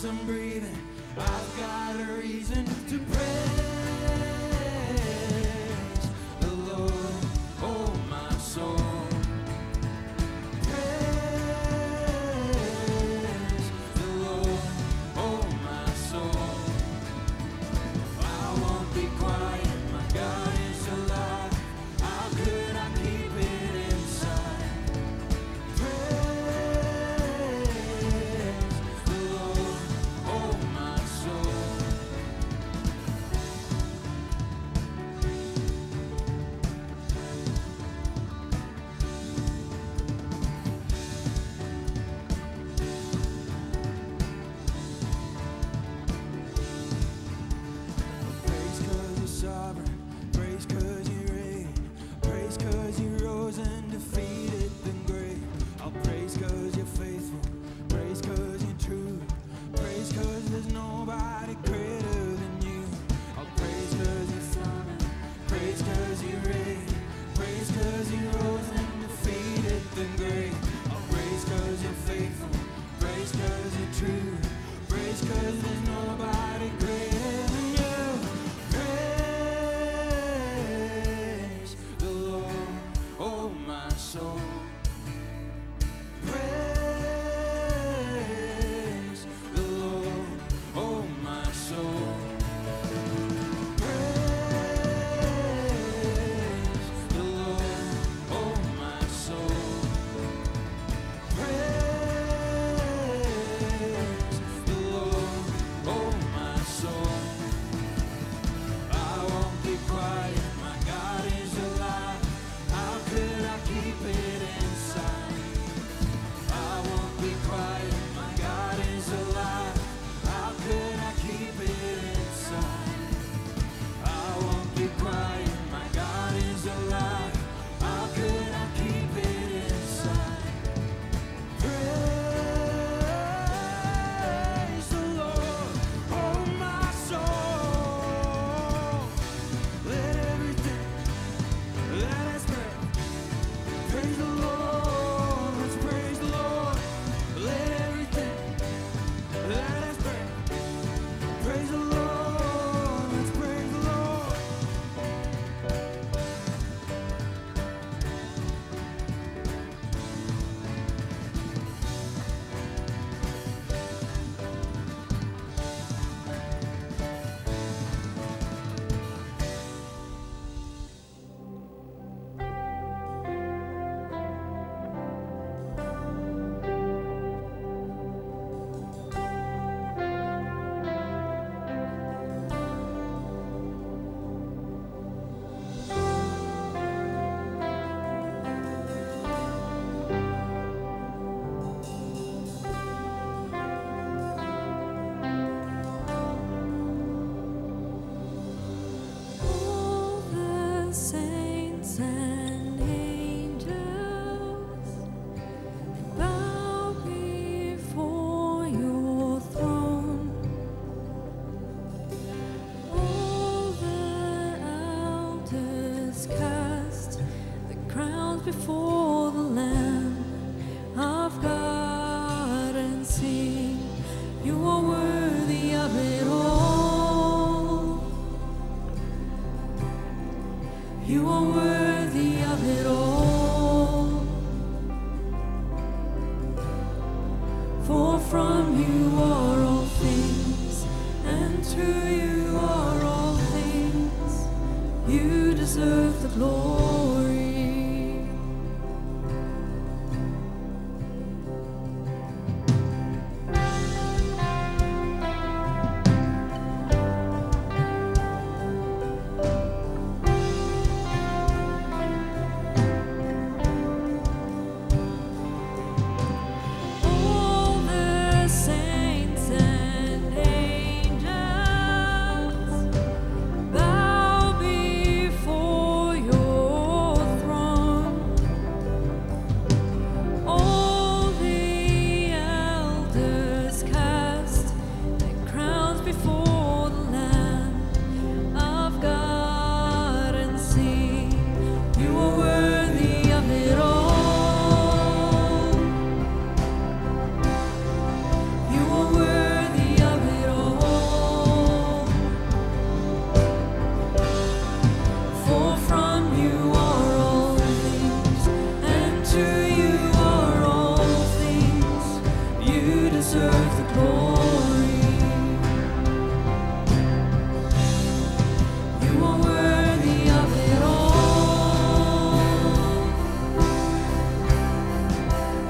I'm breathing, I've got a reason to praise the Lord, oh my soul. Praise the Lord, oh my soul. I won't be quiet, my God is alive. How could I keep it inside? Praise the Lord, oh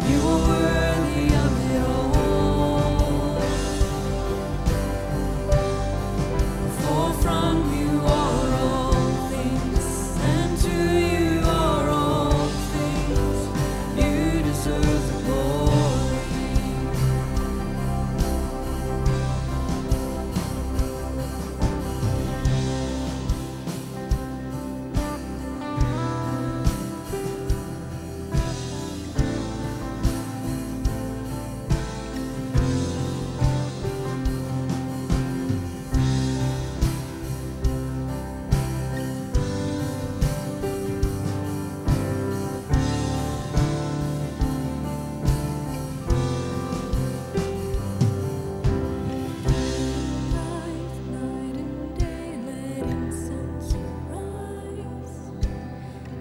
You are worthy of it all. For from you are all things, and to you are all things. You deserve the glory. Night and day, let incense rise.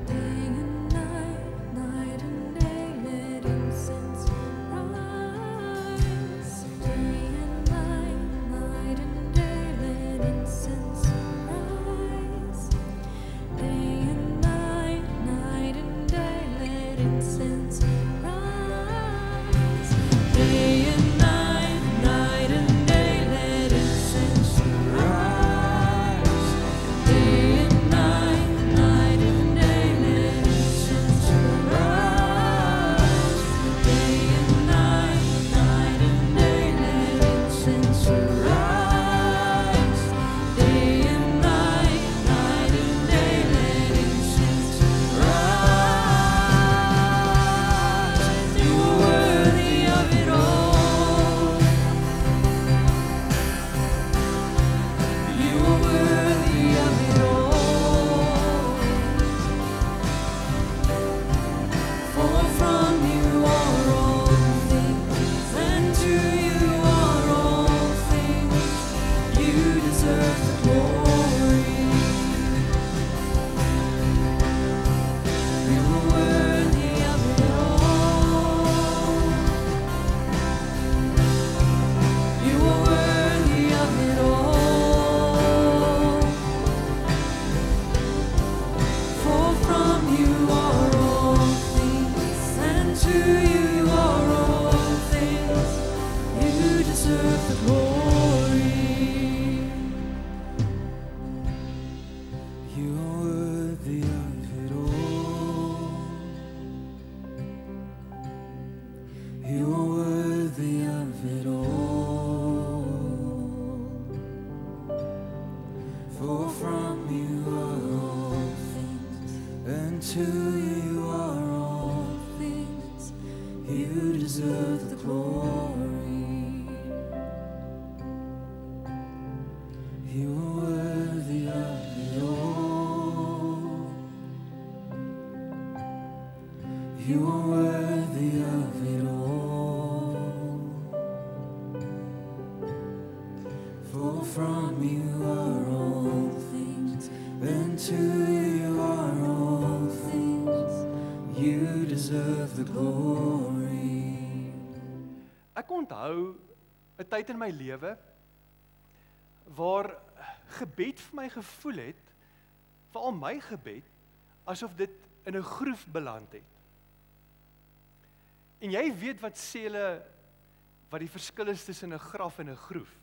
Day and night and day, let incense rise. Day and night and day, let incense rise. Day and night and day, let incense rise. Day and night and day, let incense rise. Day and night and day, let incense rise. Day and night and day, let incense rise. Day and night and day, let incense rise. You are worthy of it all. You are worthy of it all. For from you are all things, and to you are all things. You deserve the glory. You are worthy of it all. You are worthy of it all. For from you are all things, and to you are all things. You deserve the glory. You are worthy of it all. You are worthy of it all. For from you are all things, and to you are all things. You deserve the glory. You are worthy of it all. You are worthy of it all. For from you are all things, and to you are all things. You deserve the glory. Ek onthou 'n tyd in my lewe waar gebed vir my gevoel het, veral my gebed, asof dit in 'n groef beland het. En jy weet wat sê hulle wat die verskil is tussen 'n graf en 'n groef.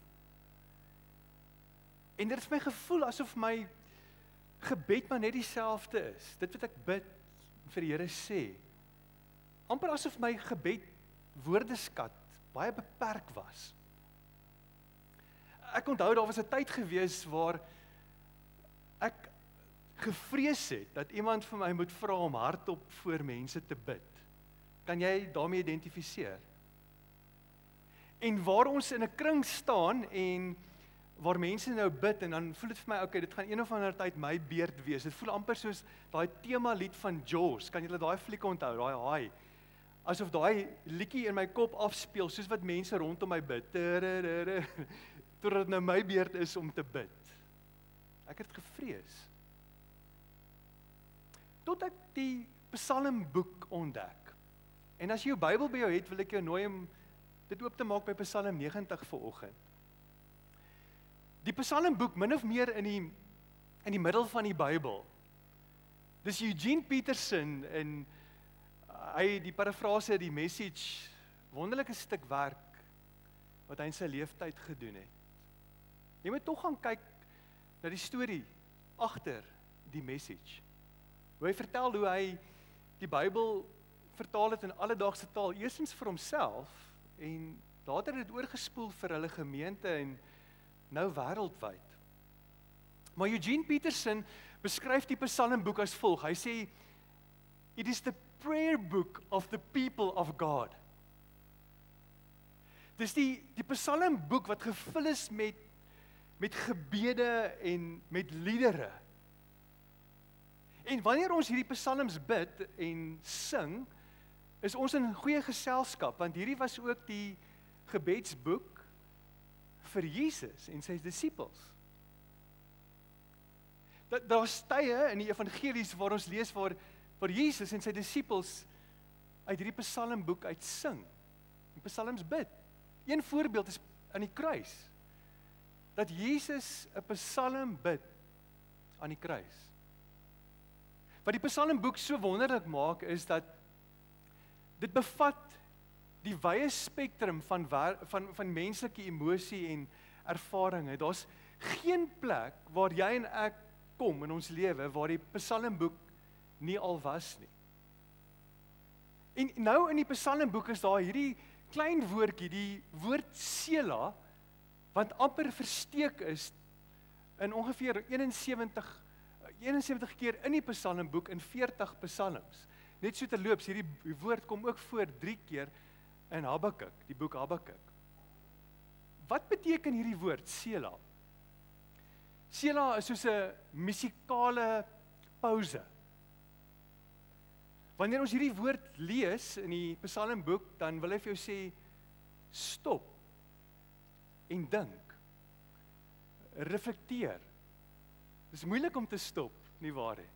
En dit het my gevoel asof my gebed maar net dieselfde is. Dit wat ek bid en vir die Here sê. Amper asof my gebed woordeskat baie beperk was. Ek onthou daar was 'n tyd gewees waar ek gevrees het dat iemand vir my moet vra om hardop voor mense te bid. Kan jy daarmee identifiseer? En waar ons in 'n kring staan en waar mense nou bid en dan voel dit vir my, okay, dit gaan een of ander tyd my beurt wees. Dit voel amper soos daai tema lied van Jaws. Kan julle daai fliek onthou, daai haai? Asof daai liedjie in my kop afspeel soos wat mense rondom my bid. Totdat dit nou my beurt is om te bid. Ek het gevrees. Tot ek die Psalmboek ontdek. En as jy jou Bybel by jou het, wil ek jou nooi om dit oop te maak by Psalm 90 vanoggend. Die Psalmboek min of meer in die middel van die Bybel. Dis Eugene Peterson en die parafrase, die message, wonderlike stuk werk wat hy in sy lewenstyd gedoen het. Jy moet tog gaan kyk na die storie agter die message. Hoe hy vertel hoe hy die Bybel vertaal het in alledaagse taal, eerstens vir homself en later het dit oorgespoel vir hulle gemeente en nou wêreldwyd. Maar Eugene Peterson beskryf die Psalmboek as volg. Hy sê, it is the prayer book of the people of God. Dis die Psalmboek wat gevul is met gebede en met liedere. En wanneer ons hierdie psalms bid en sing, is ons in goeie geselskap, want hierdie was ook die gebedsboek vir Jesus en sy disippels. Daar's tye in die evangelies waar ons lees waar Jesus en sy disippels uit hierdie psalmboek uit sing, en psalms bid. Een voorbeeld is aan die kruis, dat Jesus 'n psalm bid aan die kruis. Wat die psalmboek so wonderlik maak is dat dit bevat die wye spektrum van menslike emosie en ervarings. Daar's geen plek waar jy en ek kom in ons lewe waar die psalmboek nie al was nie. En nou in die psalmboek is daar hierdie klein woordjie, die woord Sela, wat amper versteek is in ongeveer 71 keer in die psalmboek in 40 psalms. Net so terloops, hierdie woord kom ook voor 3 keer in Habakuk, die boek Habakuk. Wat beteken hierdie woord Sela? Sela is soos 'n musikale pause. Wanneer ons hierdie woord lees in die psalmboek, dan wil hy vir jou sê, stop en dink, reflekteer. Dit is moeilik om te stop, nie waar nie?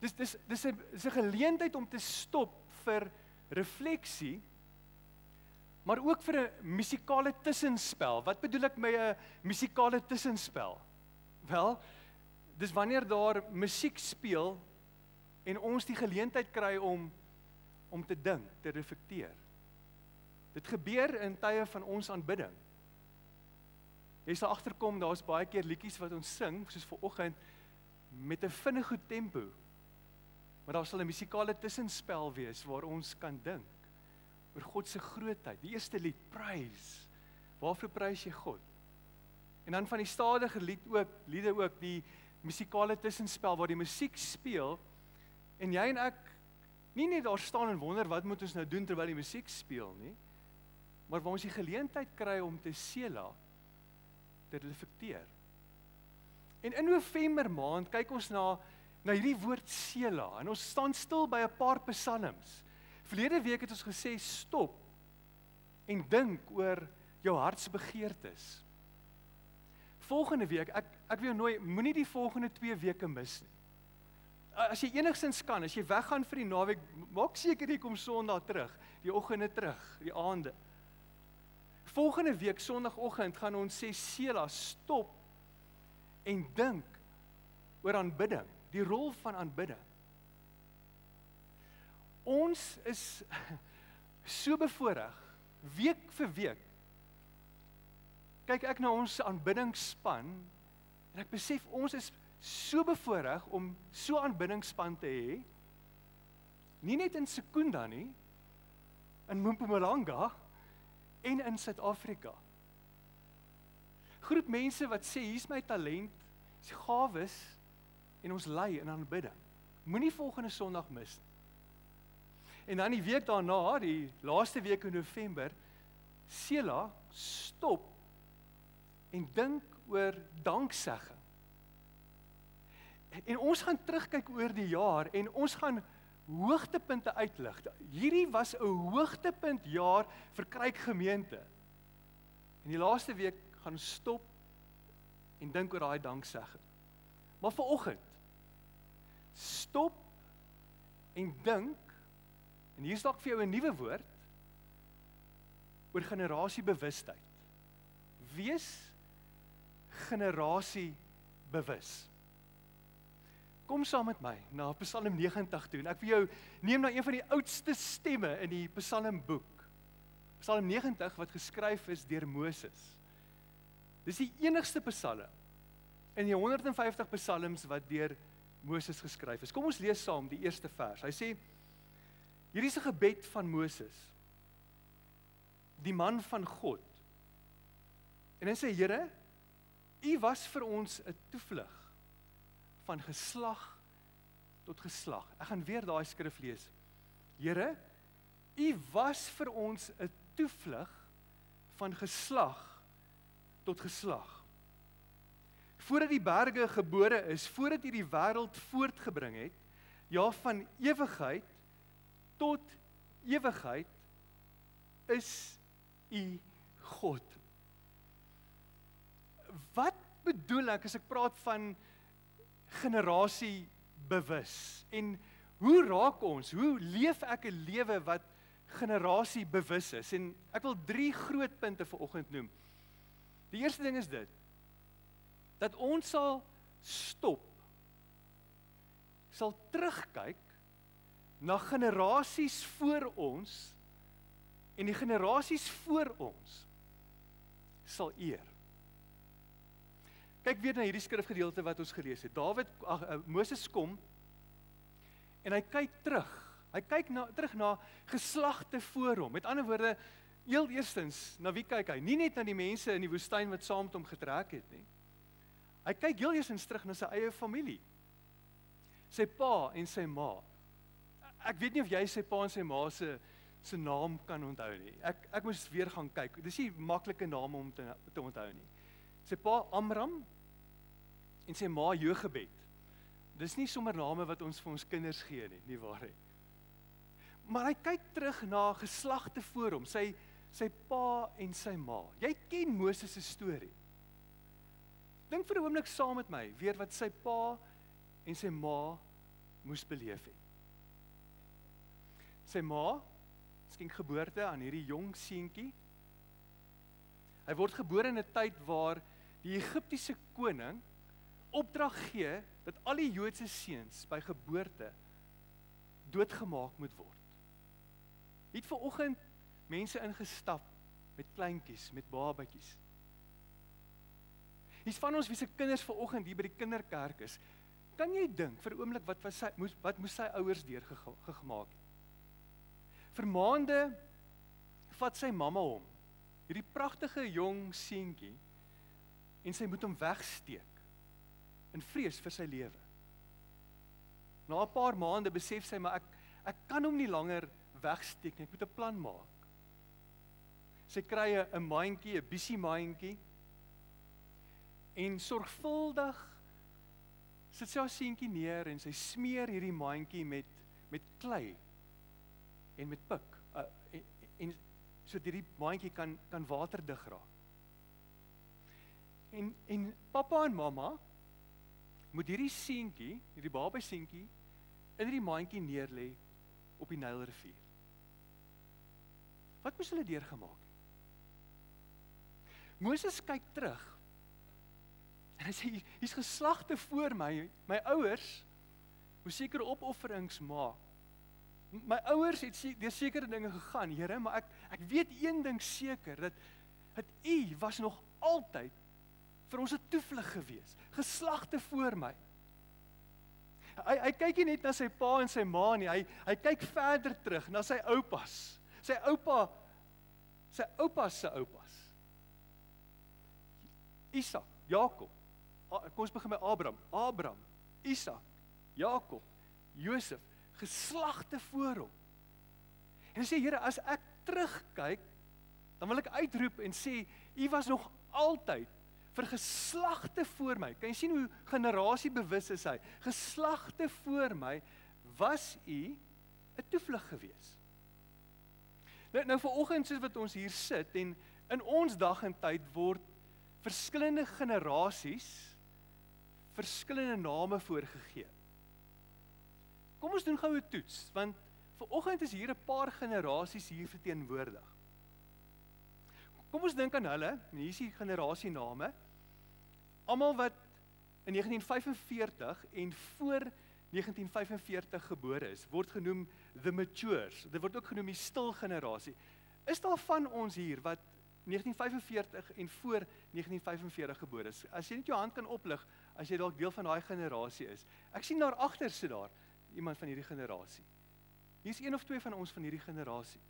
Dis 'n geleentheid om te stop vir refleksie, maar ook vir 'n musikale tussenspel. Wat bedoel ek met 'n musikale tussenspel? Wel, dis wanneer daar musiek speel en ons die geleentheid kry om te dink, te reflekteer. Dit gebeur in tye van ons aanbidding. Jy sal agterkom, daar's baie keer liedjies wat ons sing, soos vanoggend, met 'n vinnige tempo. Maar daar sal 'n musikale tussenspel wees waar ons kan dink oor God se grootheid. Die eerste lied, Praise. Waarvoor prys jy God? En dan van die stadige liede ook, die musikale tussenspel waar die musiek speel en jy en ek nie net daar staan en wonder wat moet ons nou doen terwyl die musiek speel nie, maar waar ons die geleentheid kry om te sela, te reflekteer. En in November maand kyk ons na hierdie woord sela en ons staan stil by 'n paar psalms. Verlede week het ons gesê stop en dink oor jou hartsbegeertes. Volgende week, ek wil jou moenie die volgende 2 weke mis nie. As jy enigstens kan, as jy weggaan vir die naweek, maak seker jy kom Sondag terug, die oggende terug, die aande. Volgende week, Sondagoggend, gaan ons sê Sela, stop en dink oor aanbidding, die rol van aanbidding. Ons is so bevoorreg, week vir week, kyk ek na ons aanbiddingsspan, en ek besef ons is so bevoorreg om so aanbiddingsspan te hê, nie net in Sekunda nie, in Mpumalanga, en in Suid-Afrika. Groep mense wat sê, hier is my talent, is gawes, en ons lei in aanbidding. Moenie volgende Sondag mis nie. En dan die week daarna, die laaste week in November, Sela, stop en dink oor danksegging. En ons gaan terugkyk oor die jaar en ons gaan hoogtepunte uitlig. Hierdie was 'n hoogtepunt jaar vir Kruik gemeente. En die laaste week gaan ons stop en dink oor daai danksegging. Maar vanoggend, stop en dink, en hier is dalk vir jou 'n nuwe woord, oor generasiebewustheid. Wees generasiebewus. Kom saam met my na Psalm 90 toe en ek wil jou neem na een van die oudste stemme in die Psalmboek. Psalm 90 wat geskryf is deur Moses. Dis die enigste Psalm in die 150 psalms wat deur Moses geskryf is. Kom ons lees saam die eerste vers. Hy sê, hierdie is 'n gebed van Moses, die man van God. En hy sê, Here, U was vir ons 'n toevlug van geslag tot geslag. Ek gaan weer daai skrif lees. Here, U was vir ons 'n toevlug van geslag tot geslag. Voordat die berge gebore is, voordat U die wêreld voortgebring het, ja, van ewigheid tot ewigheid is U God. Wat bedoel ek as ek praat van generasie bewus? En hoe raak ons, hoe leef ek 'n lewe wat generasie bewus is? En ek wil 3 groot punte vanoggend noem. Die eerste ding is dit, dat ons sal stop, sal terugkyk na generasies voor ons en die generasies voor ons sal eer. Kyk weer na hierdie skrifgedeelte wat ons gelees het. Moses kom en hy kyk terug. Hy kyk terug na geslagte voor hom. Met ander woorde, heel eerstens, na wie kyk hy? Nie net na die mense in die woestyn wat saam met hom getrek het nie. Hy kyk heel eerstens terug na sy eie familie. Sy pa en sy ma. Ek weet nie of jy sy pa en sy ma se naam kan onthou nie. Ek moes weer gaan kyk. Dis nie maklike name om te onthou nie. Sy pa Amram en sy ma Jochebed. Dis nie sommer name wat ons vir ons kinders gee nie waar nie. Maar hy kyk terug na geslagte voor hom, sy pa en sy ma. Jy ken Moses se storie. Dink vir 'n oomblik saam met my, weer wat sy pa en sy ma moes beleef het. Sy ma skenk geboorte aan hierdie jong seentjie. Hy word gebore in 'n tyd waar die Egiptiese koning opdrag gee dat al die Joodse seuns by geboorte doodgemaak moet word. Het vanoggend mense ingestap met kleintjies, met babatjies. Hier's van ons wie se kinders vanoggend hier by die kinderkerk is. Kan jy dink vir 'n oomblik wat moes sy ouers deurgemaak het? Vir maande vat sy mamma hom, hierdie pragtige jong seentjie, en sy moet hom wegsteek in vrees vir sy lewe. Na 'n paar maande besef sy, maar ek kan hom nie langer wegsteek nie, ek moet 'n plan maak. Sy kry 'n mandjie, 'n busy mandjie, en sorgvuldig sit sy haar seentjie neer en sy smeer hierdie mandjie met klei en met pik, en so hierdie mandjie kan waterdig raak. En pappa en mamma moet hierdie seentjie, hierdie baba seentjie, in hierdie mandjie neerlê op die Nylrivier. Wat moes hulle deurgemaak het? Moses kyk terug en hy sê, hier's geslagte voor my ouers moes sekere opofferings maak. My ouers het deur sekere dinge gegaan, Here, maar ek weet een ding seker, dat U was nog altyd vir ons 'n toevlug gewees, geslagte voor my. Hy kyk nie net na sy pa en sy ma nie, hy kyk verder terug na sy oupas, sy oupas se oupas. Isak, Jakob, kom ons begin by Abraham, Isak, Jakob, Josef, geslagte voor hom. En hy sê, Here, as ek terugkyk, dan wil ek uitroep en sê, U was nog altyd vir geslagte voor my. Kan jy sien hoe generasiebewus is hy? Geslagte voor my, was U 'n toevlug gewees. Nou vanoggend soos wat ons hier sit, en in ons dag en tyd word verskillende generasies verskillende name voorgegee. Kom ons doen gou 'n toets, want vanoggend is hier 'n paar generasies hier verteenwoordig. Kom ons dink aan hulle, en hier is die generasiename, almal wat in 1945 en voor 1945 gebore is, word genoem the matures. Dit word ook genoem die stil generasie. Is daar van ons hier wat 1945 en voor 1945 gebore is? As jy net jou hand kan oplig, as jy dalk deel van daai generasie is. Ek sien daar agter sit daar iemand van hierdie generasie. Hier's een of twee van ons van hierdie generasie.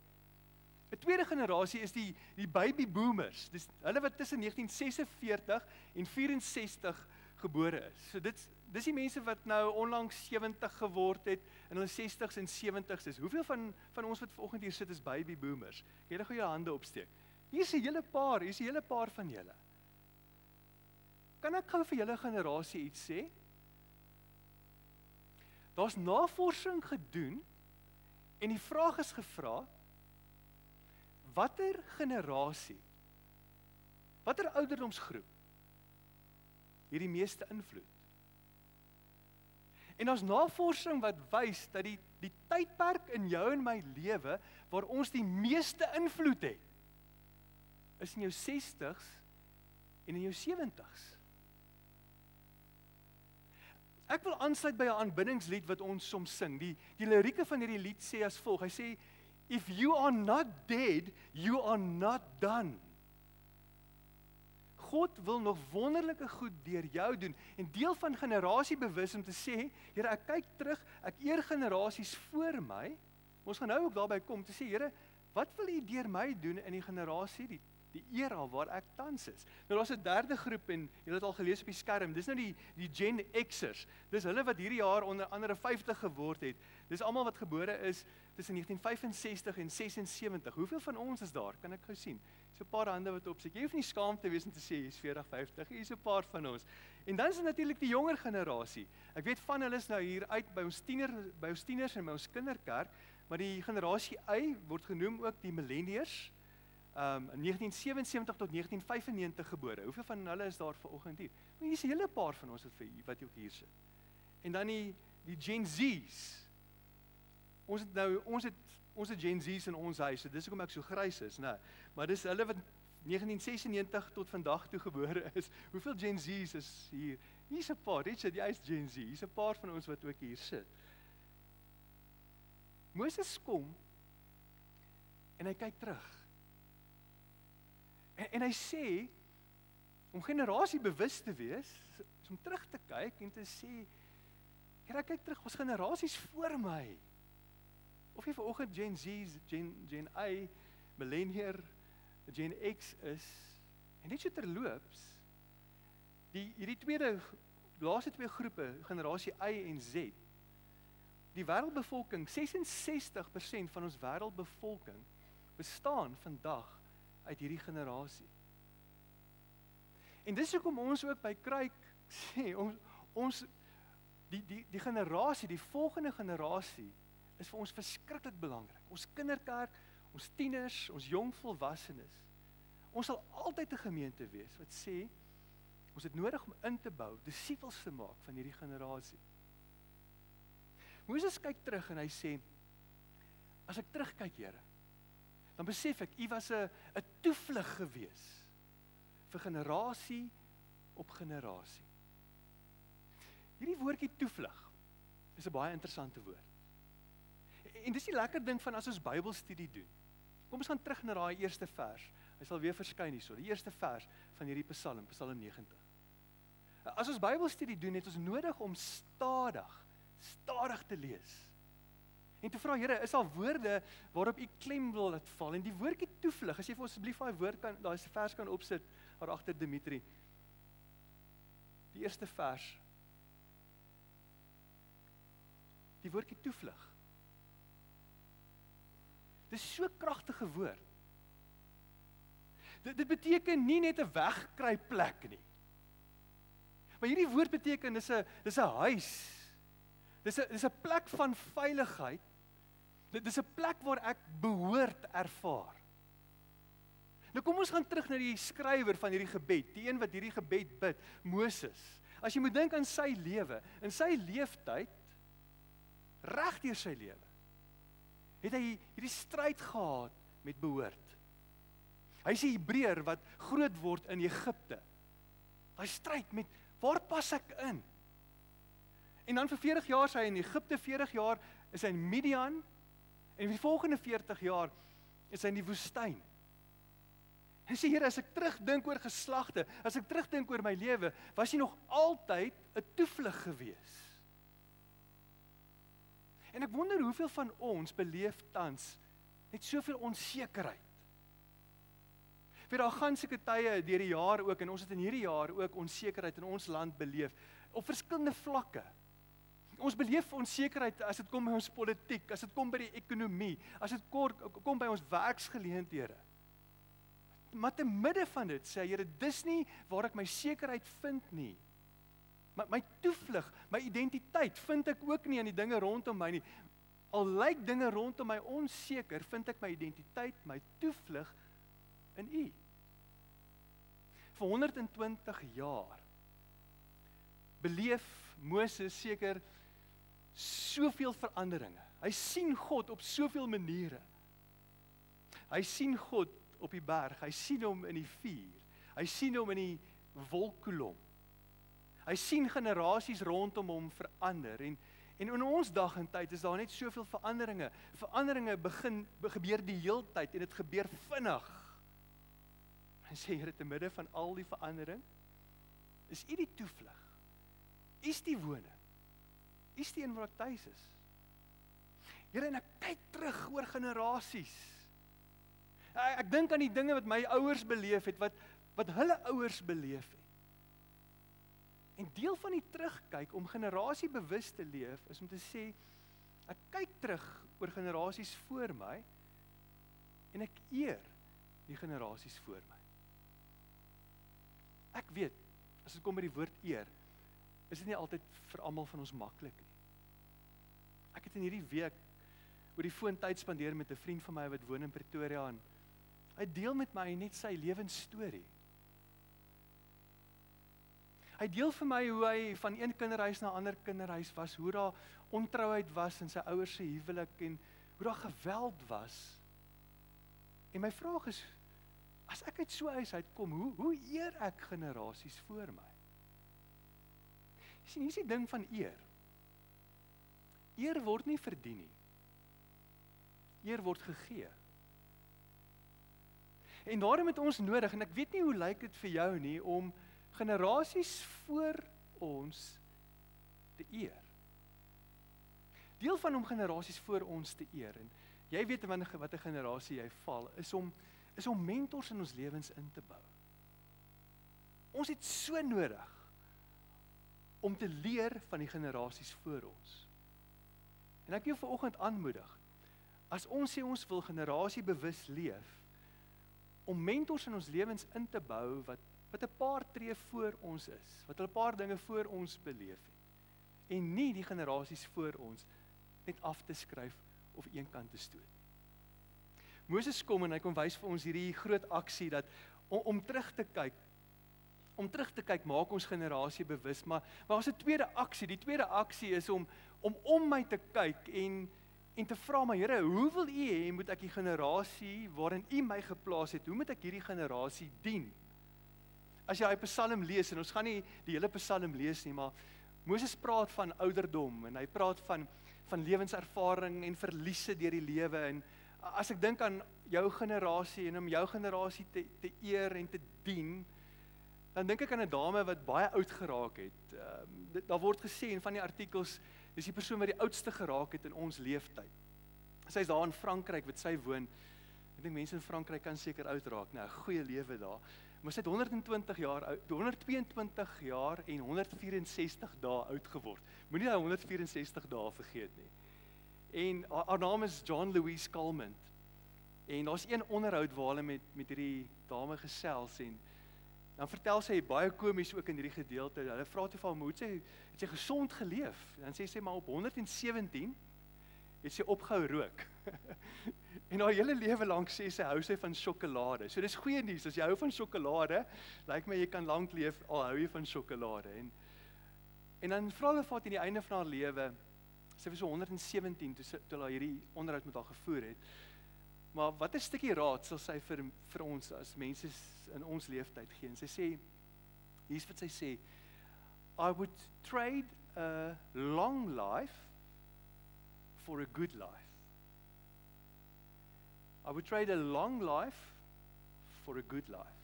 'n tweede generasie is die baby boomers. Dis hulle wat tussen 1946 en 64 gebore is. So dis die mense wat nou onlangs 70 geword het in hulle 60s en 70s is. Hoeveel van ons wat vanoggend hier sit is baby boomers? Julle gou jou hande opsteek. Hier's 'n hele paar van julle. Kan ek gou vir julle generasie iets sê? Daar's navorsing gedoen en die vraag is gevra, watter generasie, watter ouderdomsgroep hierdie meeste invloed? En ons navorsing wat wys dat die tydperk in jou en my lewe waar ons die meeste invloed het, is in jou 60s en in jou 70s. Ek wil aansluit by 'n aanbiddingslied wat ons soms sing. Die lirieke van hierdie lied sê as volg. Hy sê, if you are not dead, you are not done. God wil nog wonderlike goed deur jou doen. En deel van generasiebewus om te sê, Here, ek kyk terug, ek eer generasies voor my. Ons gaan nou ook daarby kom te sê, Here, wat wil U deur my doen in die generasie, die era waar ek tans is? Nou daar's 'n derde groep en julle het al gelees op die skerm. Dis nou die Gen Xers. Dis hulle wat hierdie jaar onder andere 50 geword het. Dis almal wat gebore is tussen 1965 en 76. Hoeveel van ons is daar? Kan ek gou sien? So 'n paar hande wat opsit. Jy hoef nie skaam te wees om te sê jy's 40, 50. Hier's 'n paar van ons. En dan is dit natuurlik die jonger generasie. Ek weet van hulle is nou hier uit by ons tieners en by ons kinderkerk, maar die generasie Y word genoem ook die millennials. In 1977 tot 1995 gebore. Hoeveel van hulle is daar vanoggend hier? Maar hier's 'n hele paar van ons wat ook hier sit. En dan die Gen Z's. Ons het Gen Z's in ons huis. Dis hoekom ek so grys is, né? Maar dis hulle wat 1996 tot vandag toe gebore is. Hoeveel Gen Z's is hier? Hier's 'n paar. Richard, jy is Gen Z. Hier's 'n paar van ons wat ook hier sit. Moses kom en hy kyk terug. En hy sê, om generasiebewus te wees, is om terug te kyk en te sê, Here, ek kyk terug, was generasies voor my. Of jy vanoggend Gen Z, Gen Y, Millennial, Gen X is, en net so terloops, hierdie laaste twee groepe, generasie Y en Z, die wêreldbevolking, 66% van ons wêreldbevolking bestaan vandag uit hierdie generasie. En dis hoekom ons ook by Kruik sê, die generasie, die volgende generasie, is vir ons verskriklik belangrik. Ons kinderkerk, ons tieners, ons jong volwassenes. Ons sal altyd 'n gemeente wees wat sê, ons het nodig om in te bou, disippels te maak van hierdie generasie. Moses kyk terug en hy sê, as ek terugkyk, Here, dan besef ek, U was 'n toevlug gewees vir generasie op generasie. Hierdie woordjie toevlug is 'n baie interessante woord. En dis die lekker ding van as ons Bybelstudie doen. Kom ons gaan terug na daai eerste vers. Hy sal weer verskyn hierso, die eerste vers van hierdie Psalm 90. As ons Bybelstudie doen, het ons nodig om stadig te lees. En te vra, Here, is daar woorde waarop U klem wil laat val? En die woordjie toevlug, as jy vir asseblief daai vers kan opsit, daar agter Dimitri. Die eerste vers. Die woordjie toevlug. Dis so 'n kragtige woord. Dit beteken nie net 'n wegkruipplek nie. Maar hierdie woord beteken dis 'n huis. Dis 'n plek van veiligheid. Dit is 'n plek waar ek behoort ervaar. Nou kom ons gaan terug na die skrywer van hierdie gebed, die een wat hierdie gebed bid, Moses. As jy moet dink aan sy lewe, in sy leeftyd, regdeur sy lewe, het hy hierdie stryd gehad met behoort. Hy is 'n Hebreër wat groot word in Egipte. Hy stryd met Waar pas ek in? En dan vir 40 jaar is hy in Egipte, 40 jaar is hy in Midian, en vir die volgende 40 jaar is hy in die woestyn. En sê, Here, as ek terugdink oor geslagte, as ek terugdink oor my lewe, was hy nog altyd 'n toevlug gewees. En ek wonder hoeveel van ons beleef tans net soveel onsekerheid. Daar gaan seker tye deur die jaar ook, en ons het in hierdie jaar ook onsekerheid in ons land beleef, op verskillende vlakke. Ons beleef onsekerheid as dit kom by ons politiek, as dit kom by die ekonomie, as dit kom by ons werksgeleenthede. Maar te midde van dit sê Here, dis nie waar ek my sekerheid vind nie. My toevlug, my identiteit vind ek ook nie in die dinge rondom my nie. Al lyk dinge rondom my onseker, vind ek my identiteit, my toevlug in U. Vir 120 jaar beleef Moses seker soveel veranderinge. Hy sien God op soveel maniere. Hy sien God op die berg, hy sien hom in die vuur, hy sien hom in die wolkkolom. Hy sien generasies rondom hom verander, en in ons dag en tyd is daar net soveel veranderinge. Veranderinge gebeur die heeltyd, en dit gebeur vinnig. En sê, Here, te midde van al die verandering, is U die toevlug. U is die woning. U is die een waar ek tuis is. Here, en ek kyk terug oor generasies. Ek dink aan die dinge wat my ouers beleef het, wat hulle ouers beleef het. En deel van die terugkyk om generasiebewus te leef, is om te sê, ek kyk terug oor generasies voor my, en ek eer die generasies voor my. Ek weet, as dit kom by die woord eer, is dit nie altyd vir almal van ons maklik nie. Ek het in hierdie week oor die foon tyd spandeer met 'n vriend van my wat woon in Pretoria, en hy deel met my net sy lewensstorie. Hy deel vir my hoe hy van een kinderhuis na 'n ander kinderhuis was, hoe daar ontrouheid was in sy ouers se huwelik, en hoe daar geweld was. En my vraag is, as ek uit so 'n huis uitkom, hoe eer ek generasies voor my? Jy sien, hier is die ding van eer. Eer word nie verdien nie. Eer word gegee. En daarom het ons nodig, en ek weet nie hoe lyk dit vir jou nie, om generasies voor ons te eer. Deel van om generasies voor ons te eer, en jy weet wat 'n generasie jy val, is om mentors in ons lewens in te bou. Ons het so nodig om te leer van die generasies voor ons. En ek wil jou vanoggend aanmoedig, as ons sê ons wil generasiebewus leef, om mentors in ons lewens in te bou, wat 'n paar tree voor ons is, wat 'n paar dinge voor ons beleef het, en nie die generasies voor ons net af te skryf of eenkant te stoot. Moses kom en hy kom wys vir ons hierdie groot aksie, dat om terug te kyk, maak ons generasie bewus, maar ons 'n tweede aksie. Die tweede aksie is om my te kyk en te vra, maar Here, hoe wil U hê moet ek die generasie waarin U my geplaas het, hoe moet ek hierdie generasie dien? As jy die Psalm lees, en ons gaan nie die hele Psalm lees nie, maar Moses praat van ouderdom, en hy praat van lewenservaring en verliese deur die lewe, en as ek dink aan jou generasie, en om jou generasie te eer en te dien, dan dink ek aan 'n dame wat baie oud geraak het. Daar word gesê in van die artikels, dis die persoon wat die oudste geraak het in ons leeftyd. Sy is daar in Frankryk wat sy woon. Ek dink mense in Frankryk kan seker oud raak, 'n goeie lewe daar. Maar sy het 122 jaar en 164 dae oud geword. Moenie daai 164 dae vergeet nie. En haar naam is John Louise Calment. En daar's een onderhoud waar hulle met hierdie dame gesels, en dan vertel sy baie komies ook in hierdie gedeelte. Hulle vra toe van hoe het sy gesond geleef? En dan sê sy maar op 117 het sy opgehou rook. En haar hele lewe lank sê sy hou sy van sjokolade. So dis goeie nuus, as jy hou van sjokolade, lyk my jy kan lank leef al hou jy van sjokolade. En dan vra hulle vir haar teen die einde van haar lewe, sy was so 117 toe hulle hierdie onderhoud met haar gevoer het. Maar wat 'n stukkie raad sal sy vir ons as mense in ons leeftyd gee? En sy sê, hier's wat sy sê, I would trade a long life for a good life. I would trade a long life for a good life.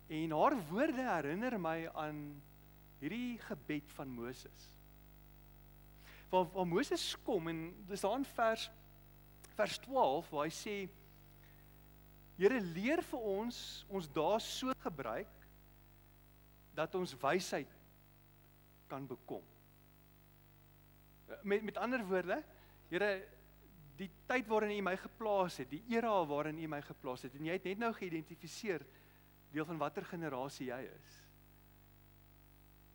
En haar woorde herinner my aan hierdie gebed van Moses. Waar Moses kom, en dis daar in vers 12, waar hy sê, Here, leer vir ons dae so gebruik, dat ons wysheid kan bekom. Met ander woorde, Here, die tyd waarin U my geplaas het, die era waarin U my geplaas het, en jy het net nou geïdentifiseer, deel van watter generasie jy is.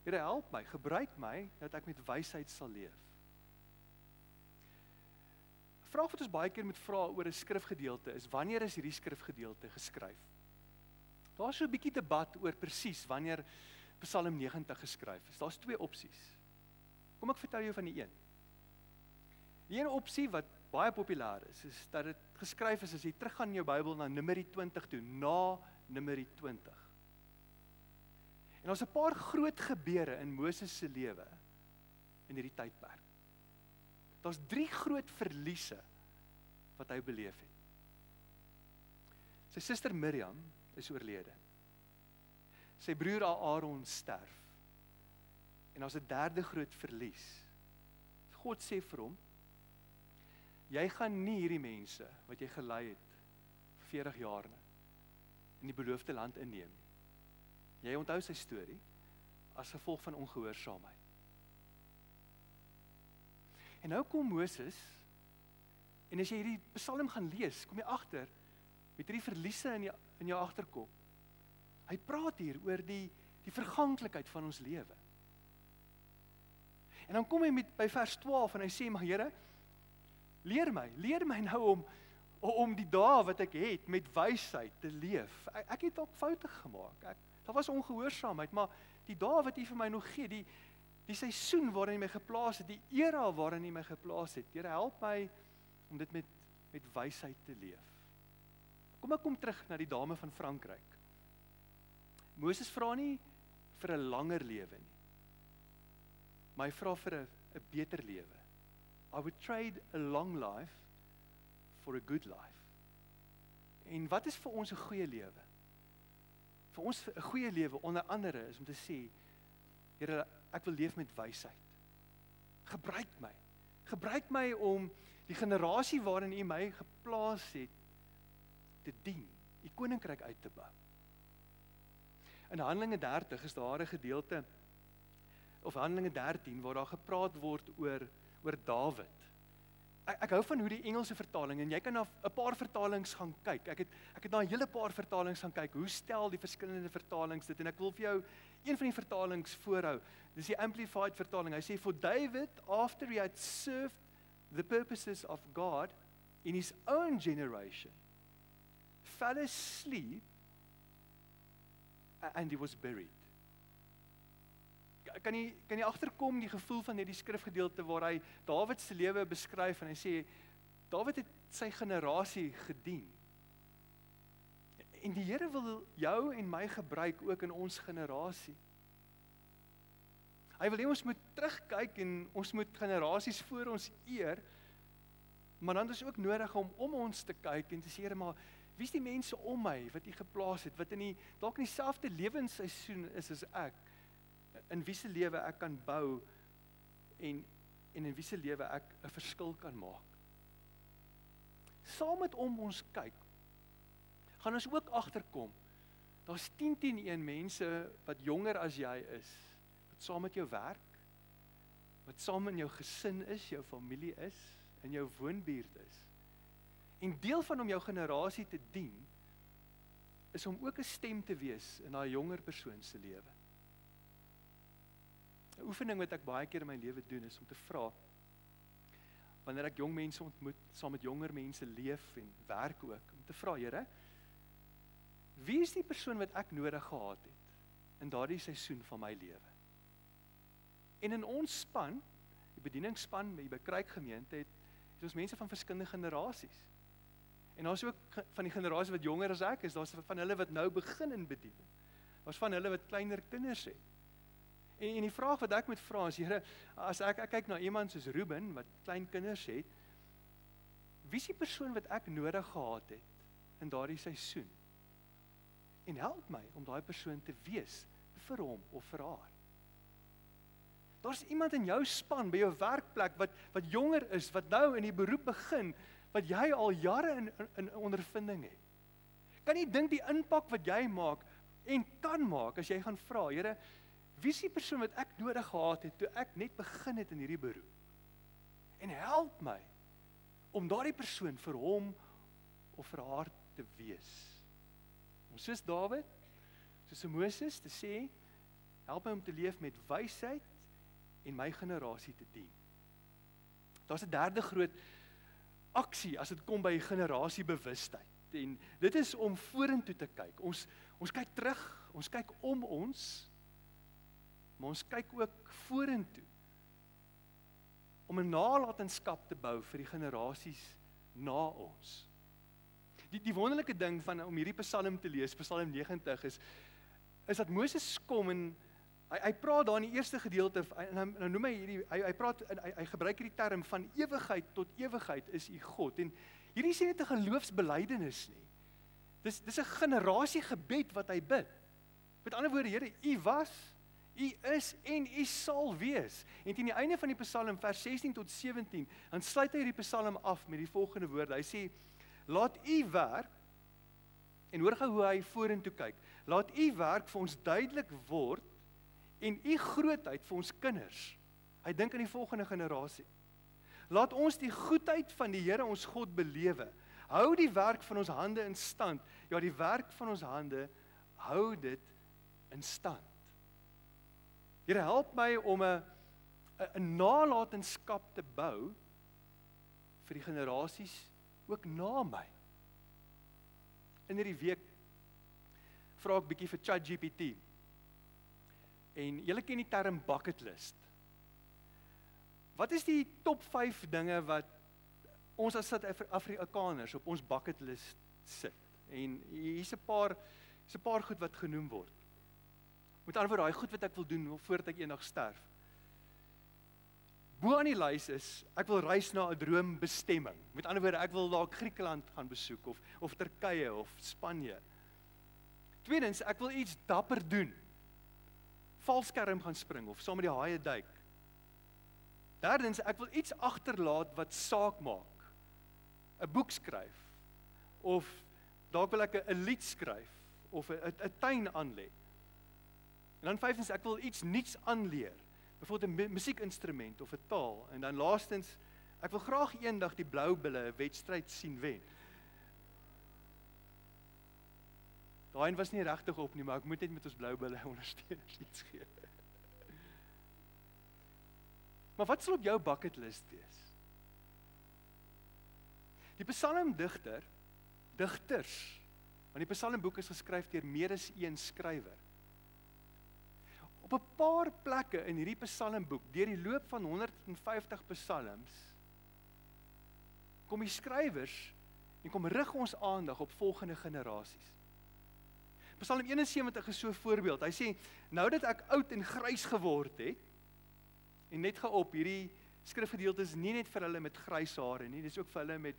Here, help my, gebruik my, dat ek met wysheid sal leef. Vraag wat ons baie keer moet vra oor 'n skrifgedeelte is, wanneer is hierdie skrifgedeelte geskryf? Daar is so 'n bietjie debat oor presies wanneer Psalm 90 geskryf is. Daar's twee opsies. Kom ek vertel jou van die een. Die een opsie wat baie populêr is dat dit geskryf is as jy teruggaan in jou Bybel na Numeri 20 toe, na Numeri 20. En daar's 'n paar groot gebeure in Moses se lewe in hierdie tydperk. Daar's 3 groot verliese wat hy beleef het. Sy suster Miriam is oorlede. Sy broer Aaron sterf. En daar's 'n derde groot verlies. God sê vir hom, jy gaan nie hierdie mense wat jy gelei het vir 40 jaar in die beloofde land inneem nie. Jy onthou sy storie as gevolg van ongehoorsaamheid. En nou kom Moses, en as jy hierdie Psalm gaan lees, kom jy agter, met hierdie verliese in jou agterkop. Hy praat hier oor die verganklikheid van ons lewe. En dan kom hy by vers 12 en hy sê, maar Here, leer my nou om die dae wat ek het met wysheid te leef. Ek het dalk foute gemaak. Daar was ongehoorsaamheid, maar die dae wat U vir my nog gee, die seisoen waarin U my geplaas het, die era waarin U my geplaas het, Here, help my om dit met wysheid te leef. Kom ek kom terug na die dame van Frankryk. Moses vra nie vir 'n langer lewe nie, maar hy vra vir 'n beter lewe. I would trade a long life for a good life. En wat is vir ons 'n goeie lewe? Vir ons 'n goeie lewe onder andere is om te sê, Here, ek wil leef met wysheid. Gebruik my om die generasie waarin U my geplaas het te dien, U koninkryk uit te bou. In Handelinge 30 is daar 'n gedeelte, of Handelinge 13, waar daar gepraat word oor Dawid. Ek hou van hoe die Engelse vertaling, en jy kan na 'n paar vertalings gaan kyk. Ek het na 'n hele paar vertalings gaan kyk, hoe stel die verskillende vertalings dit, en ek wil vir jou een van die vertalings voorhou. Dis die Amplified vertaling. Hy sê, for David, after he had served the purposes of God in his own generation, fell asleep and he was buried. Kan jy agterkom die gevoel van hierdie skrifgedeelte waar hy Dawid se lewe beskryf, en hy sê, Dawid het sy generasie gedien. En die Here wil jou en my gebruik ook in ons generasie. Hy wil hê ons moet terugkyk en ons moet generasies voor ons eer, maar dan is ook nodig om ons te kyk en te sê, Here, maar wie is die mense om my wat U geplaas het, wat dalk in dieselfde lewensseisoen is as ek, in wie se lewe ek kan bou en in wie se lewe ek 'n verskil kan maak. Saam met ons kyk, gaan ons ook agterkom, daar's 10-1 mense wat jonger as jy is, wat saam met jou werk, wat saam in jou gesin is, jou familie is, in jou woonbuurt is. En deel van om jou generasie te dien, is om ook 'n stem te wees in daai jonger persoon se lewe. 'n Oefening wat ek baie keer in my lewe doen, is om te vra, wanneer ek jong mense ontmoet, saam met jonger mense leef en werk ook, om te vra, Here, wie is die persoon wat ek nodig gehad het in daardie seisoen van my lewe? En in ons span, die bedieningsspan by Kruik gemeente, het ons mense van verskillende generasies. En daar's ook van die generasie wat jonger as ek is, daar's van hulle wat nou begin in bediening. Daar's van hulle wat kleiner kinders het. En die vraag wat ek moet vra is, Here, as ek kyk na iemand soos Ruben wat klein kinders het, wie is die persoon wat ek nodig gehad het in daardie seisoen? En help my om daai persoon te wees vir hom of vir haar. Daar's iemand in jou span by jou werkplek wat jonger is, wat nou in die beroep begin, wat jy al jare in ondervinding het. Kan jy dink die impak wat jy maak en kan maak as jy gaan vra, Here, wie is die persoon wat ek nodig gehad het toe ek net begin het in hierdie beroep? En help my om daardie persoon vir hom of vir haar te wees. Om soos Dawid, soos Moses te sê, help my om te leef met wysheid en my generasie te dien. Daar's 'n derde groot aksie as dit kom by generasiebewustheid. En dit is om vorentoe te kyk. Ons kyk terug, ons kyk om ons, maar ons kyk ook vorentoe. Om 'n nalatenskap te bou vir die generasies na ons. Die wonderlike ding om hierdie Psalm te lees, Psalm 90 is dat Moses kom en hy praat daar in die eerste gedeelte en nou noem hy gebruik hierdie term van ewigheid tot ewigheid is u God. En hierdie is nie net 'n geloofsbelydenis nie. Dis 'n generasiegebed wat hy bid. Met ander woorde, Here, u was, u is en u sal wees. En teen die einde van die Psalm vers 16 tot 17, dan sluit hy hierdie Psalm af met die volgende woorde. Hy sê: laat u werk, en hoor gou hoe hy vorentoe kyk, laat u werk vir ons duidelik word en u grootheid vir ons kinders. Hy dink aan die volgende generasie. Laat ons die goedheid van die Here ons God belewe. Hou die werk van ons hande in stand. Ja, die werk van ons hande, hou dit in stand. Here, help my om 'n nalatenskap te bou vir die generasies ook na my. In hierdie week vra ek bietjie vir ChatGPT. En julle ken die term bucket list. Wat is die top 5 dinge wat ons as Suid-Afrikaners op ons bucket list sit? En hier's 'n paar goed wat genoem word. Met ander woorde, daai goed wat ek wil doen voordat ek eendag sterf. Bo aan die lys is, ek wil reis na 'n droombestemming. Met ander woorde, ek wil dalk Griekeland gaan besoek, of Turkye, of Spanje. Tweedens, ek wil iets dapper doen. Valskerm gaan spring, of saam met die haie duik. Derdens, ek wil iets agterlaat wat saak maak. 'n Boek skryf, of dalk wil ek 'n lied skryf, of 'n tuin aanlê. En dan vyfdens, ek wil iets nuuts aanleer. Byvoorbeeld 'n musiekinstrument of 'n taal. En dan laastens, ek wil graag eendag die Blou Bulle 'n wedstryd sien wen. Daai een was nie regtig op nie, maar ek moet net met ons Blou Bulle ondersteuners iets gee. Maar wat sal op jou bucket list wees? Die psalmdigters, want die psalmboek is geskryf deur meer as een skrywer. Op 'n paar plekke in hierdie psalmboek, deur die loop van 150 psalms, kom die skrywers en kom rig ons aandag op volgende generasies. Psalm 71 is so 'n voorbeeld. Hy sê, nou dat ek oud en grys geword het, en net geop, hierdie skrifgedeelte is nie net vir hulle met grys hare nie, dis ook vir hulle met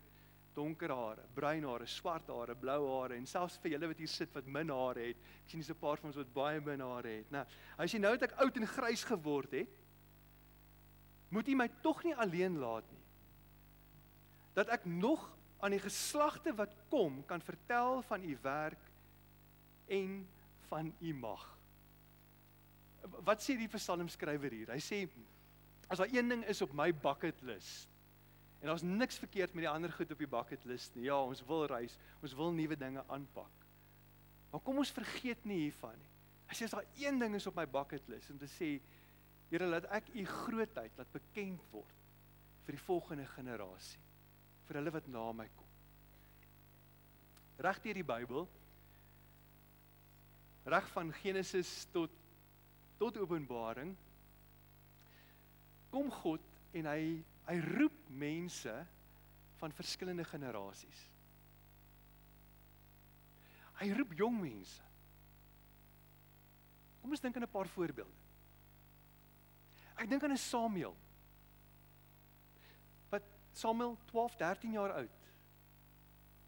donker hare, bruin hare, swart hare, blou hare, en selfs vir julle wat hier sit wat min hare het. Ek sien dis 'n paar van ons wat baie min hare het. Nou, hy sê, nou dat ek oud en grys geword het, moet u my tog nie alleen laat nie. Dat ek nog aan die geslagte wat kom, kan vertel van u werk en van u mag. Wat sê die psalmskrywer hier? Hy sê, as daar een ding is op my bucket list, en daar's niks verkeerd met die ander goed op die bucket list nie. Ja, ons wil reis, ons wil nuwe dinge aanpak. Maar kom ons vergeet nie hiervan nie. Hy sê, as daar een ding is op my bucket list, om te sê, Here, laat ek u grootheid laat bekend word vir die volgende generasie, vir hulle wat na my kom. Reg deur die Bybel, reg van Genesis tot Openbaring, kom God en hy roep mense van verskillende generasies. Hy roep jong mense. Kom ons dink aan 'n paar voorbeelde. Ek dink aan 'n Samuel. Wat Samuel 12, 13 jaar oud.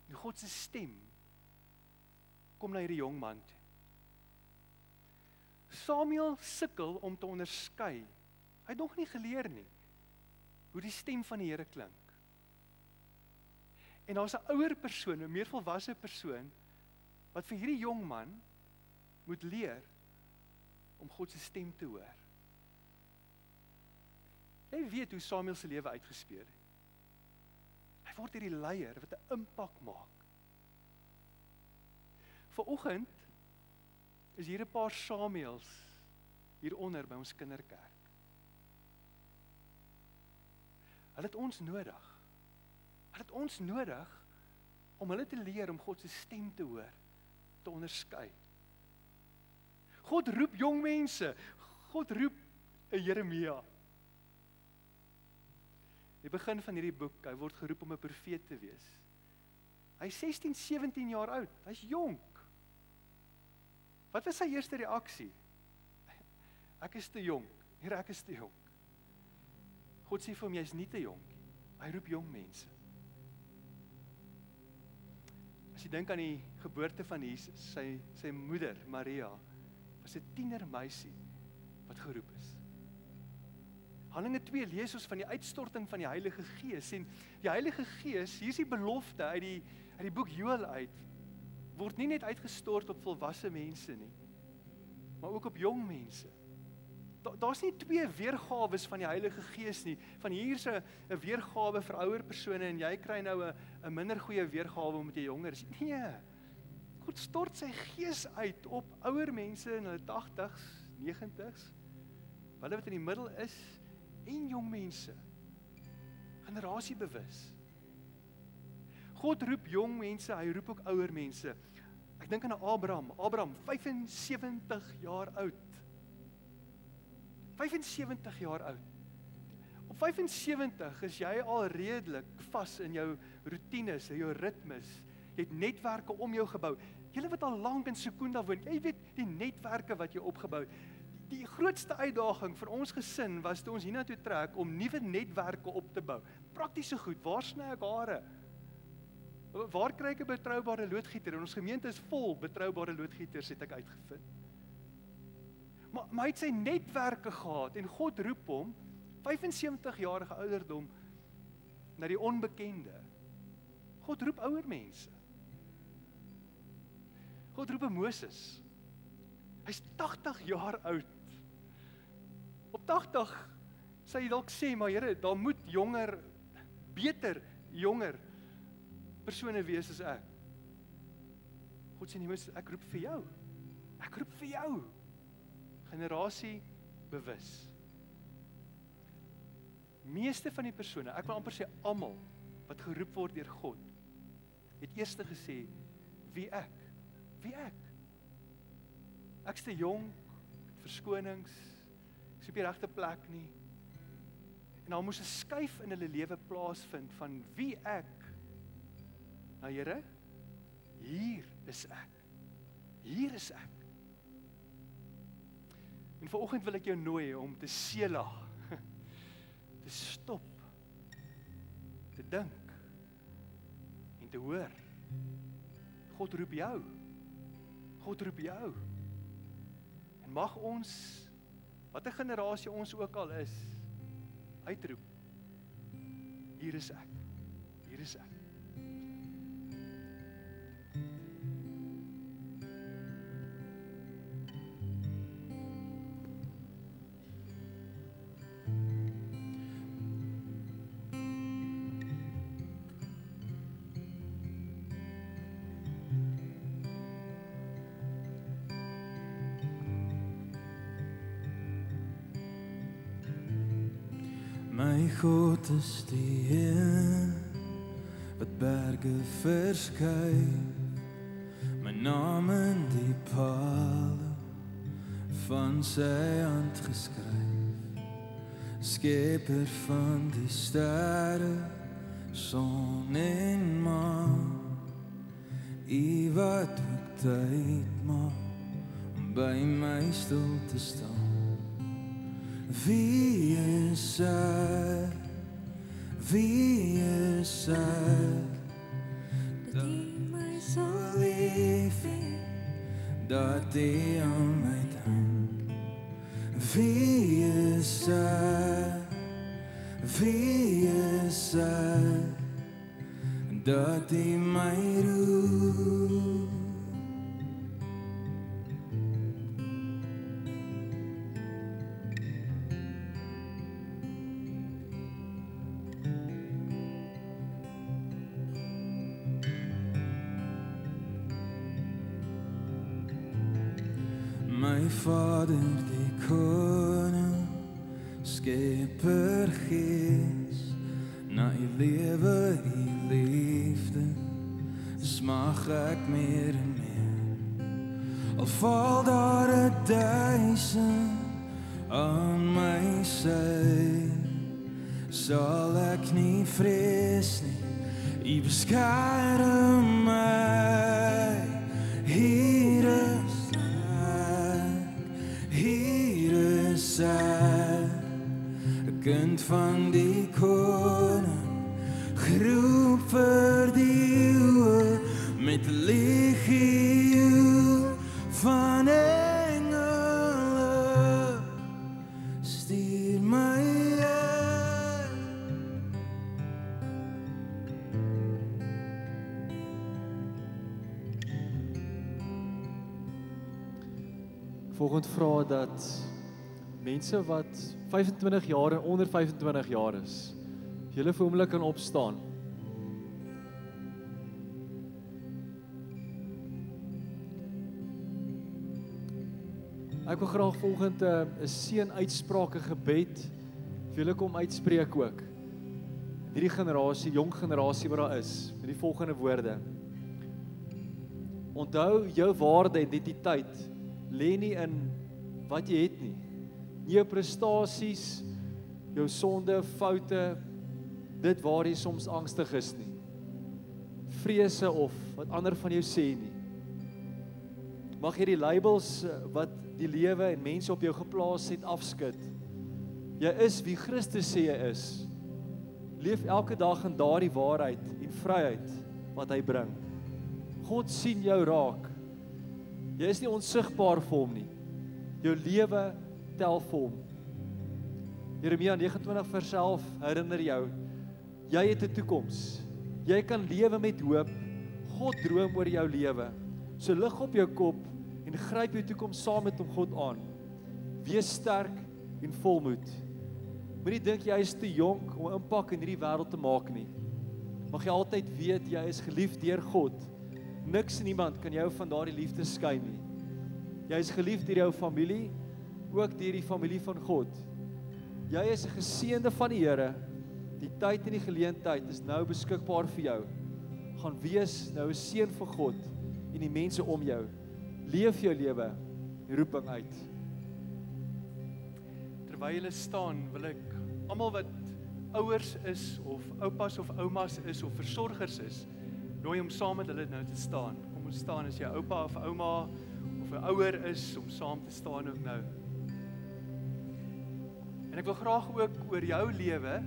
En God se stem kom na hierdie jong man toe. Samuel sukkel om te onderskei. Hy het nog nie geleer nie hoe die stem van die Here klink. En daar's 'n ouer persoon, 'n meer volwasse persoon wat vir hierdie jong man moet leer om God se stem te hoor. Jy weet hoe Samuel se lewe uitgespeel het. Hy word hierdie leier wat 'n impak maak. Vanoggend is hier 'n paar Samuels hieronder by ons kinderkerk. Hulle het ons nodig. Hulle het ons nodig om hulle te leer om God se stem te hoor, te onderskei. God roep jong mense. God roep 'n Jeremia. Die begin van hierdie boek, hy word geroep om 'n profeet te wees. Hy is 16, 17 jaar oud. Hy's jonk. Wat was sy eerste reaksie? Ek is te jonk. Here, ek is te jonk. God sê vir hom, jy is nie te jonk nie. Hy roep jong mense. As jy dink aan die geboorte van Jesus, sy moeder, Maria, was 'n tienermeisie wat geroep is. Handelinge 2 lees ons van die uitstorting van die Heilige Gees, en die Heilige Gees, hier is die belofte uit die boek Joël uit, word nie net uitgestort op volwasse mense nie, maar ook op jong mense. Daar's nie twee weergawes van die Heilige Gees nie, van hier's 'n weergawe vir ouer persone en jy kry nou 'n minder goeie weergawe omdat jy jonger is. Nee, God stort sy Gees uit op ouer mense in hulle 80s, 90s, hulle wat in die middel is, en jong mense, generasiebewus. God roep jong mense, hy roep ook ouer mense. Ek dink aan Abraham, 75 jaar oud. 75 jaar oud. Op 75 is jy al redelik vas in jou roetines, in jou ritmes. Jy het netwerke om jou gebou. Julle wat al lank in Sekunda woon, jy weet die netwerke wat jy opgebou het. Die grootste uitdaging vir ons gesin was toe ons hiernatoe trek om nuwe netwerke op te bou. Praktiese goed, waar sny ek hare? Waar kry ek 'n betroubare loodgieter? En ons gemeente is vol betroubare loodgieters, het ek uitgevind. Maar hy het sy netwerke gehad en God roep hom, 75-jarige ouderdom, na die onbekende. God roep ouer mense. God roep 'n Moses. Hy's 80 jaar oud. Op 80 sê jy dalk sê, maar Here, daar moet beter jonger persone wees as ek. God sê nie, Moses, ek roep vir jou. Ek roep vir jou. Generasie bewus. Meeste van die persone, ek wil amper sê almal wat geroep word deur God, het eers gesê, wie ek? Wie ek? Ek's te jonk, verskonings, ek is op die regte plek nie. En dan moes 'n skuif in hulle lewe plaasvind van wie ek. Nou Here, hier is ek. Hier is ek. En vanoggend wil ek jou nooi om te selah, te stop, te dink en te hoor. God roep jou. God roep jou. En mag ons, wat 'n generasie ons ook al is, uitroep. Hier is ek. Hier is ek. My God is die Heer wat berge verskuif, my naam in die pale van sy hand geskryf, skepper van die sterre, son en maan, U wat ook tyd maak om by my stil te staan. Wie is ek? Wie is ek? Dat U my sal lief hê, dat U aan my dink. Wie is ek? Wie is ek? Dat U my roep. My Vader die Koning, Skepper Gees, na U lewe, U liefde, smag ek meer en meer. Al val daar 1000 aan my sy, sal ek nie vrees nie, U beskerm my. Hier is ek, hier is ek, 'n kind van die Koning, geroep vir die eeuwe, met 'n legioen van engele, stuur my uit. Volgende vra dat mense wat 25 jaar en onder 25 jaar is, julle vir oomblik kan opstaan. Ek wil graag volgende 'n seën uitsprake gebed vir julle kom uitspreek ook. Hierdie generasie, jong generasie wat daar is, met die volgende woorde. Onthou jou waarde, identiteit lê nie in wat jy het nie. Nie jou prestasies, jou sonde, foute, dit waar jy soms angstig is nie. Vrese of wat ander van jou sê nie. Mag jy die labels wat die lewe en mense op jou geplaas het afskud. Jy is wie Christus sê jy is. Leef elke dag in daardie waarheid en vryheid wat hy bring. God sien jou raak. Jy is nie onsigbaar vir hom nie. Jou lewe tel vir hom. Jeremia 29 vers 11 herinner jou, jy het 'n toekoms. Jy kan lewe met hoop. God droom oor jou lewe. So lig op jou kop en gryp jou toekoms saam met hom God aan. Wees sterk en volmoed. Moenie dink jy is te jonk om 'n impak in hierdie wêreld te maak nie. Mag jy altyd weet jy is geliefd deur God. Niks en niemand kan jou van daardie liefde skei nie. Jy is geliefd deur jou familie, ook deur die familie van God. Jy is 'n geseënde van die Here. Die tyd en die geleentheid is nou beskikbaar vir jou. Gaan wees nou 'n seën vir God en die mense om jou. Leef jou lewe, die roeping uit. Terwyl julle staan, wil ek almal wat ouers is of oupas of oumas is of versorgers is, nooi om saam met hulle nou te staan. Kom ons staan as jy oupa of ouma of 'n ouer is om saam te staan ook nou. En ek wil graag ook oor jou lewe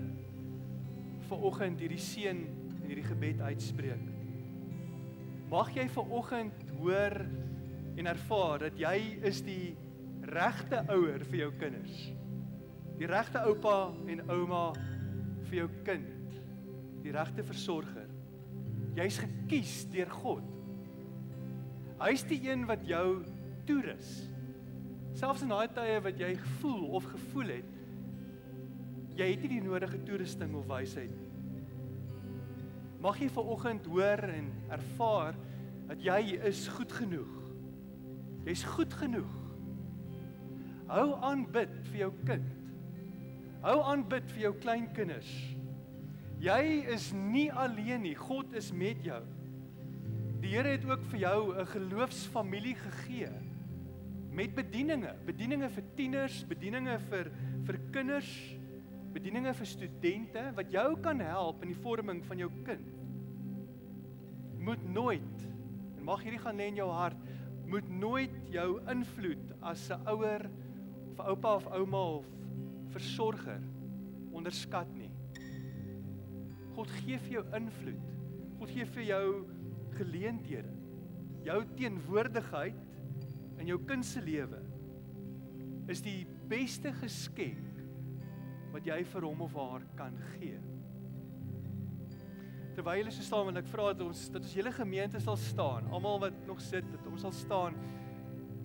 vanoggend hierdie seën en hierdie gebed uitspreek. Mag jy vanoggend hoor en ervaar dat jy is die regte ouer vir jou kinders. Die regte oupa en ouma vir jou kind. Die regte versorger. Jy's gekies deur God. Hy's die een wat jou toerus. Selfs in daai tye wat jy gevoel het, jy het nie die nodige toerusting of wysheid nie. Mag jy vanoggend hoor en ervaar dat jy is goed genoeg. Jy's goed genoeg. Hou aan bid vir jou kind. Hou aan bid vir jou kleinkinders. Jy is nie alleen nie, God is met jou. Die Here het ook vir jou 'n geloofsfamilie gegee met bedieninge vir tieners, bedieninge vir kinders, bedieninge vir studente wat jou kan help in die vorming van jou kind. Moet nooit, en mag hierdie gaan lê in jou hart, moet nooit jou invloed as 'n ouer of oupa of ouma of versorger onderskat nie. God gee vir jou invloed. God gee vir jou geleenthede. Jou teenwoordigheid in jou kind se lewe is die beste geskenk wat jy vir hom of haar kan gee. Terwyl julle so staan, wil ek vra dat ons hele gemeente sal staan, almal wat nog sit, dat ons sal staan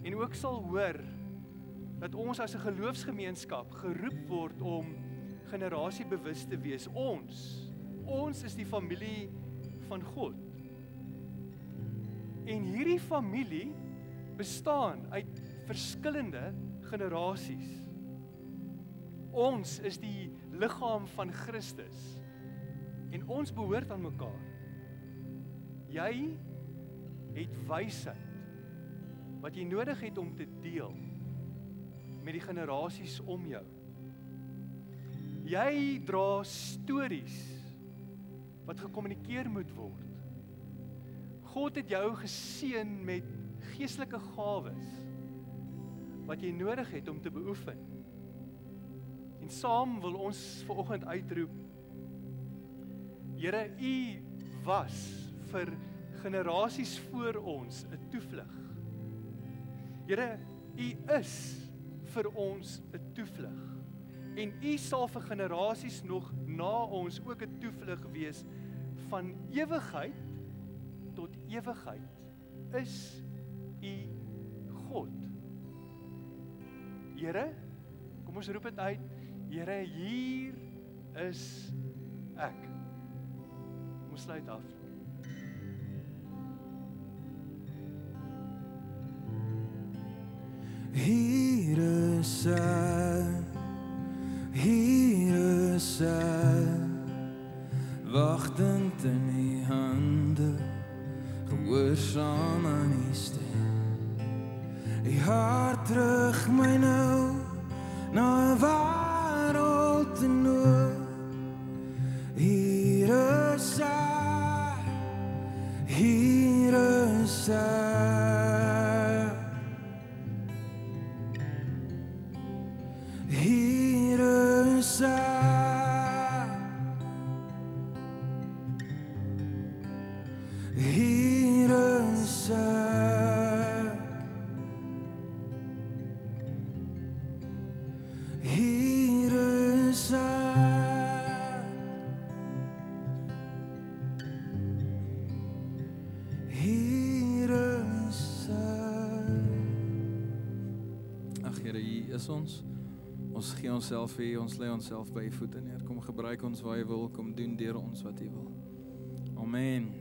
en ook sal hoor dat ons as 'n geloofsgemeenskap geroep word om generasiebewus te wees. Ons is die familie van God. En hierdie familie bestaan uit verskillende generasies. Ons is die liggaam van Christus en ons behoort aan mekaar. Jy het wysheid wat jy nodig het om te deel met die generasies om jou. Jy dra stories wat gekommunikeer moet word. God het jou geseën met geestelike gawes wat jy nodig het om te beoefen. En saam wil ons vanoggend uitroep: Here, U was vir generasies voor ons 'n toevlug. Here, U is vir ons 'n toevlug. En U sal vir generasies nog na ons ook 'n toevlug wees. Van ewigheid tot ewigheid is U God. Here, kom ons roep dit uit. Here, hier is ek. Kom ons sluit af. Hier is ek, hier is ek, wagtend in U hande, gehoorsaam aan U stem. U hart terug my nou na 'n wêreld te nood. Hier is ek, hier is ek, hier is ek, hier is ek, hier is ek, hier is ek. Ag Here, hier is ons. Ons gee onsself vir U, ons lê onsself by U voete neer. Kom gebruik ons waar U wil, kom doen deur ons wat U wil. Amen.